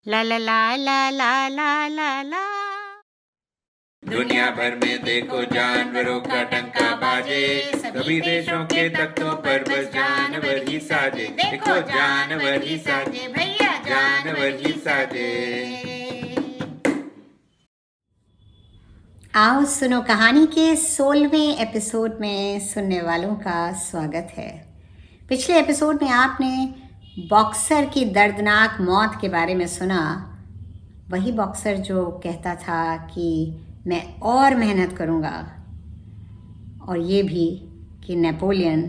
ला ला ला ला ला ला ला ला। दुनिया भर में देखो जानवरों का डंका बाजे, सभी देशों के तख्तों पर बस जानवर ही साजे। देखो जानवर ही साजे भैया, जानवर ही साजे। आओ सुनो कहानी के 16वें एपिसोड में सुनने वालों का स्वागत है। पिछले एपिसोड में आपने बॉक्सर की दर्दनाक मौत के बारे में सुना। वही बॉक्सर जो कहता था कि मैं और मेहनत करूँगा, और ये भी कि नेपोलियन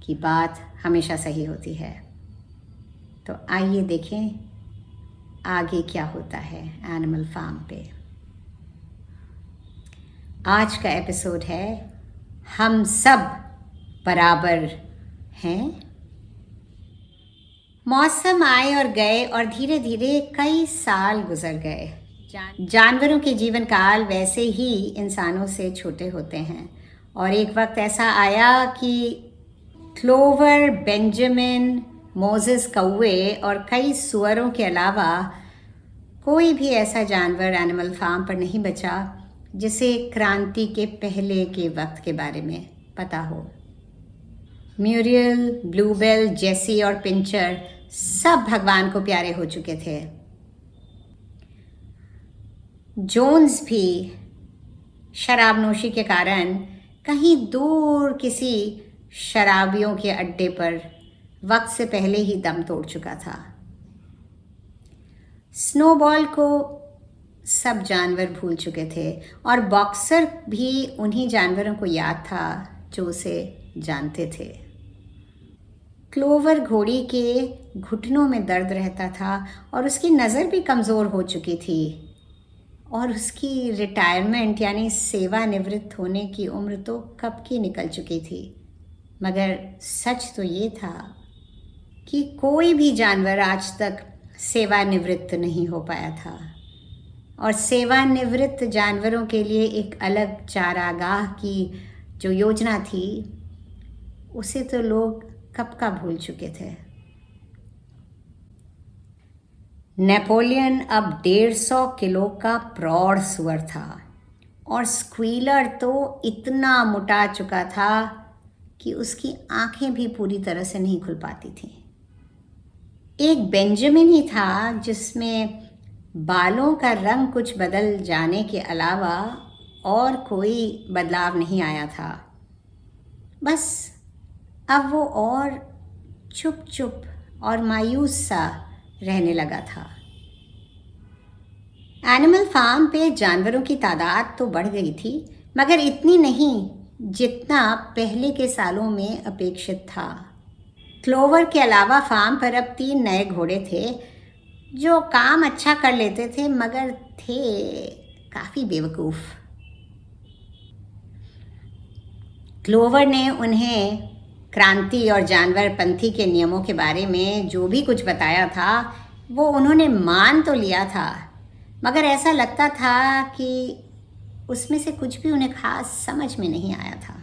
की बात हमेशा सही होती है। तो आइए देखें आगे क्या होता है एनिमल फार्म पे। आज का एपिसोड है हम सब बराबर हैं। मौसम आए और गए और धीरे धीरे कई साल गुजर गए। जानवरों के जीवन काल वैसे ही इंसानों से छोटे होते हैं, और एक वक्त ऐसा आया कि क्लोवर, बेंजामिन, मोजेस कौवे और कई सुअरों के अलावा कोई भी ऐसा जानवर एनिमल फार्म पर नहीं बचा जिसे क्रांति के पहले के वक्त के बारे में पता हो। म्यूरियल, ब्लूबेल, जेसी और पिंचर सब भगवान को प्यारे हो चुके थे। जोन्स भी शराबनोशी के कारण कहीं दूर किसी शराबियों के अड्डे पर वक्त से पहले ही दम तोड़ चुका था। स्नोबॉल को सब जानवर भूल चुके थे, और बॉक्सर भी उन्हीं जानवरों को याद था जो उसे जानते थे। क्लोवर घोड़ी के घुटनों में दर्द रहता था और उसकी नज़र भी कमज़ोर हो चुकी थी, और उसकी रिटायरमेंट यानी सेवानिवृत्त होने की उम्र तो कब की निकल चुकी थी। मगर सच तो ये था कि कोई भी जानवर आज तक सेवानिवृत्त नहीं हो पाया था, और सेवानिवृत्त जानवरों के लिए एक अलग चारागाह की जो योजना थी उसे तो लोग कब का भूल चुके थे। नेपोलियन अब 150 किलो का प्रौढ़ सुअर था, और स्क्वीलर तो इतना मोटा चुका था कि उसकी आंखें भी पूरी तरह से नहीं खुल पाती थीं। एक बेंजामिन ही था जिसमें बालों का रंग कुछ बदल जाने के अलावा और कोई बदलाव नहीं आया था। बस अब वो और चुप चुप और मायूस सा रहने लगा था। एनिमल फार्म पे जानवरों की तादाद तो बढ़ गई थी, मगर इतनी नहीं जितना पहले के सालों में अपेक्षित था। क्लोवर के अलावा फार्म पर अब 3 नए घोड़े थे जो काम अच्छा कर लेते थे, मगर थे काफ़ी बेवकूफ़। क्लोवर ने उन्हें क्रांति और जानवरपंथी के नियमों के बारे में जो भी कुछ बताया था वो उन्होंने मान तो लिया था, मगर ऐसा लगता था कि उसमें से कुछ भी उन्हें खास समझ में नहीं आया था।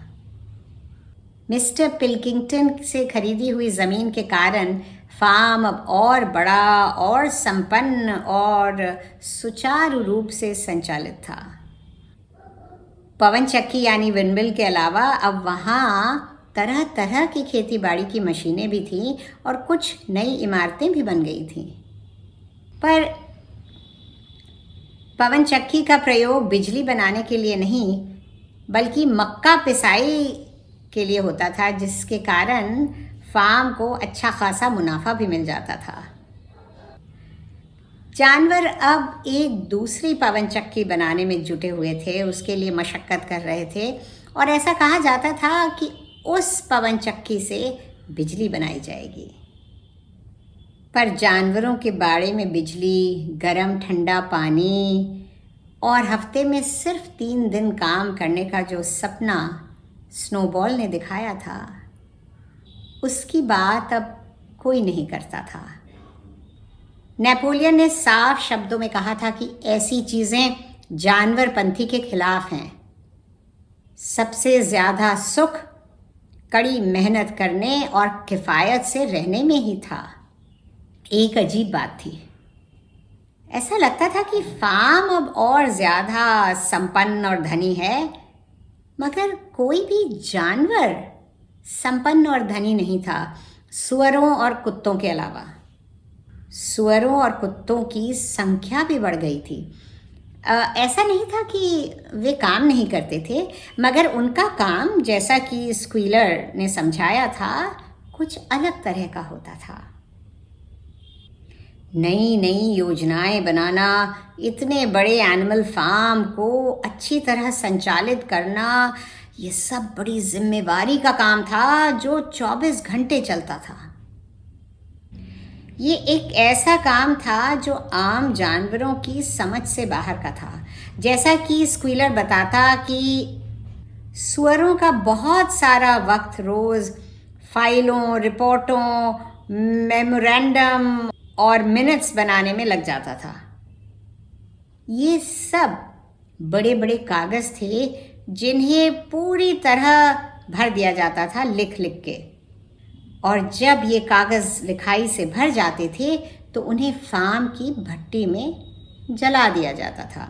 मिस्टर पिल्किंगटन से खरीदी हुई ज़मीन के कारण फार्म अब और बड़ा और संपन्न और सुचारू रूप से संचालित था। पवन चक्की यानी विंडमिल के अलावा अब वहाँ तरह तरह की खेती बाड़ी की मशीनें भी थीं, और कुछ नई इमारतें भी बन गई थीं। पर पवन चक्की का प्रयोग बिजली बनाने के लिए नहीं बल्कि मक्का पिसाई के लिए होता था, जिसके कारण फार्म को अच्छा खासा मुनाफा भी मिल जाता था। जानवर अब एक दूसरी पवन चक्की बनाने में जुटे हुए थे, उसके लिए मशक्क़त कर रहे थे, और ऐसा कहा जाता था कि उस पवन चक्की से बिजली बनाई जाएगी। पर जानवरों के बाड़े में बिजली, गरम ठंडा पानी और हफ्ते में सिर्फ 3 दिन काम करने का जो सपना स्नोबॉल ने दिखाया था, उसकी बात अब कोई नहीं करता था। नेपोलियन ने साफ शब्दों में कहा था कि ऐसी चीज़ें जानवरपंथी के खिलाफ हैं। सबसे ज़्यादा सुख कड़ी मेहनत करने और किफ़ायत से रहने में ही था। एक अजीब बात थी, ऐसा लगता था कि फार्म अब और ज़्यादा संपन्न और धनी है, मगर कोई भी जानवर संपन्न और धनी नहीं था, सुअरों और कुत्तों के अलावा। सुअरों और कुत्तों की संख्या भी बढ़ गई थी। ऐसा नहीं था कि वे काम नहीं करते थे, मगर उनका काम, जैसा कि स्क्वीलर ने समझाया था, कुछ अलग तरह का होता था। नई नई योजनाएं बनाना, इतने बड़े एनिमल फार्म को अच्छी तरह संचालित करना, ये सब बड़ी जिम्मेवारी का काम था जो 24 घंटे चलता था। ये एक ऐसा काम था जो आम जानवरों की समझ से बाहर का था। जैसा कि स्क्वीलर बताता कि सुअरों का बहुत सारा वक्त रोज़ फाइलों, रिपोर्टों, मेमोरेंडम और मिनट्स बनाने में लग जाता था। ये सब बड़े बड़े कागज़ थे जिन्हें पूरी तरह भर दिया जाता था लिख लिख के, और जब ये कागज़ लिखाई से भर जाते थे तो उन्हें फार्म की भट्टी में जला दिया जाता था।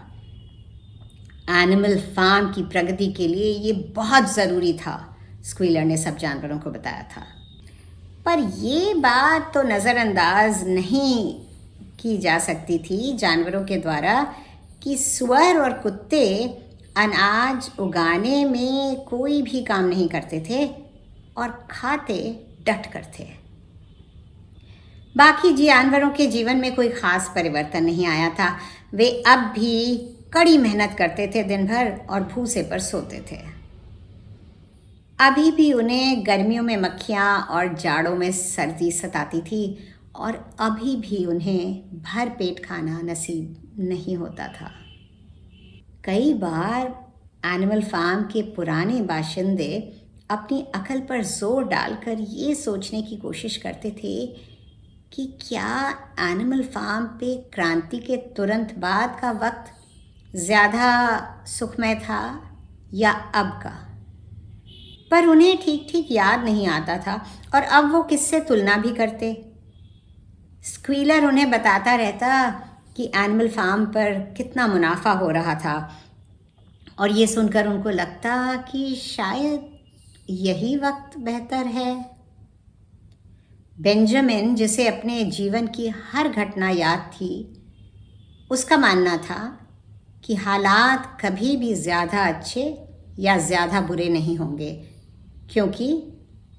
एनिमल फार्म की प्रगति के लिए ये बहुत ज़रूरी था, स्क्वीलर ने सब जानवरों को बताया था। पर ये बात तो नज़रअंदाज नहीं की जा सकती थी जानवरों के द्वारा कि सुअर और कुत्ते अनाज उगाने में कोई भी काम नहीं करते थे और खाते डट कर थे। बाकी जानवरों के जीवन में कोई ख़ास परिवर्तन नहीं आया था। वे अब भी कड़ी मेहनत करते थे दिन भर और भूसे पर सोते थे। अभी भी उन्हें गर्मियों में मक्खियाँ और जाड़ों में सर्दी सताती थी, और अभी भी उन्हें भर पेट खाना नसीब नहीं होता था। कई बार एनिमल फार्म के पुराने बाशिंदे अपनी अकल पर जोर डालकर ये सोचने की कोशिश करते थे कि क्या एनिमल फार्म पे क्रांति के तुरंत बाद का वक्त ज़्यादा सुखमय था या अब का। पर उन्हें ठीक ठीक याद नहीं आता था, और अब वो किससे तुलना भी करते। स्क्वीलर उन्हें बताता रहता कि एनिमल फार्म पर कितना मुनाफा हो रहा था, और ये सुनकर उनको लगता कि शायद यही वक्त बेहतर है। बेंजामिन, जिसे अपने जीवन की हर घटना याद थी, उसका मानना था कि हालात कभी भी ज़्यादा अच्छे या ज़्यादा बुरे नहीं होंगे, क्योंकि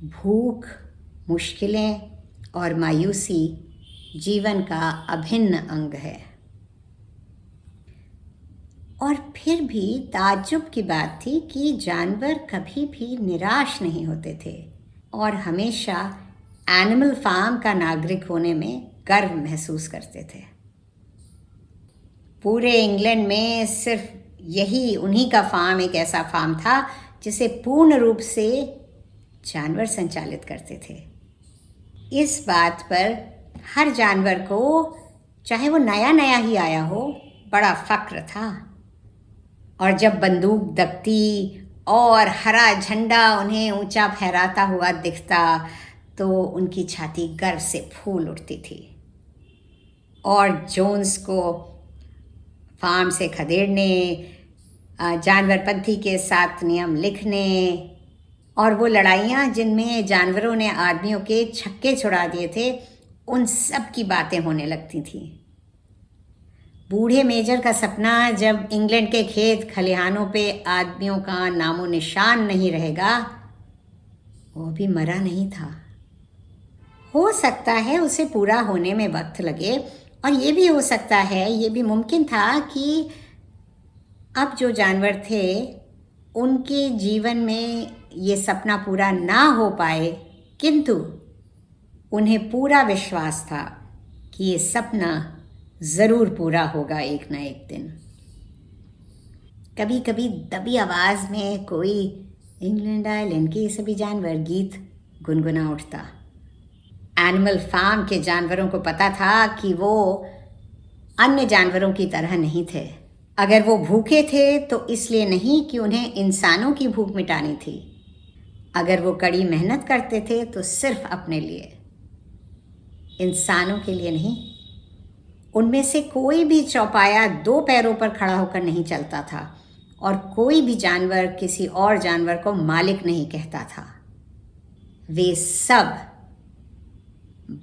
भूख, मुश्किलें और मायूसी जीवन का अभिन्न अंग है। और फिर भी ताज्जुब की बात थी कि जानवर कभी भी निराश नहीं होते थे और हमेशा एनिमल फार्म का नागरिक होने में गर्व महसूस करते थे। पूरे इंग्लैंड में सिर्फ यही उन्हीं का फार्म एक ऐसा फार्म था जिसे पूर्ण रूप से जानवर संचालित करते थे। इस बात पर हर जानवर को, चाहे वो नया नया ही आया हो, बड़ा फक्र था। और जब बंदूक दगती और हरा झंडा उन्हें ऊंचा फहराता हुआ दिखता तो उनकी छाती गर्व से फूल उठती थी। और जोन्स को फार्म से खदेड़ने, जानवरपंथी के साथ नियम लिखने, और वो लड़ाइयाँ जिनमें जानवरों ने आदमियों के छक्के छुड़ा दिए थे, उन सब की बातें होने लगती थीं। बूढ़े मेजर का सपना, जब इंग्लैंड के खेत खलिहानों पे आदमियों का नामो निशान नहीं रहेगा, वो भी मरा नहीं था। हो सकता है उसे पूरा होने में वक्त लगे, और ये भी हो सकता है, ये भी मुमकिन था कि अब जो जानवर थे उनके जीवन में ये सपना पूरा ना हो पाए, किंतु उन्हें पूरा विश्वास था कि ये सपना ज़रूर पूरा होगा एक ना एक दिन। कभी कभी दबी आवाज़ में कोई इंग्लैंड आइलैंड के सभी जानवर गीत गुनगुना उठता। एनिमल फार्म के जानवरों को पता था कि वो अन्य जानवरों की तरह नहीं थे। अगर वो भूखे थे तो इसलिए नहीं कि उन्हें इंसानों की भूख मिटानी थी। अगर वो कड़ी मेहनत करते थे तो सिर्फ अपने लिए, इंसानों के लिए नहीं। उनमें से कोई भी चौपाया 2 पैरों पर खड़ा होकर नहीं चलता था और कोई भी जानवर किसी और जानवर को मालिक नहीं कहता था। वे सब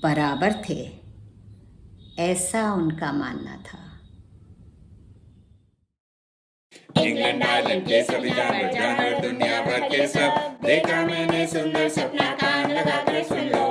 बराबर थे, ऐसा उनका मानना था। इंग्लैंड आइलैंड के सभी जानवर, जानवर दुनिया भर के सब, देखा मैंने सुंदर सपना, कान लगाकर सुन लो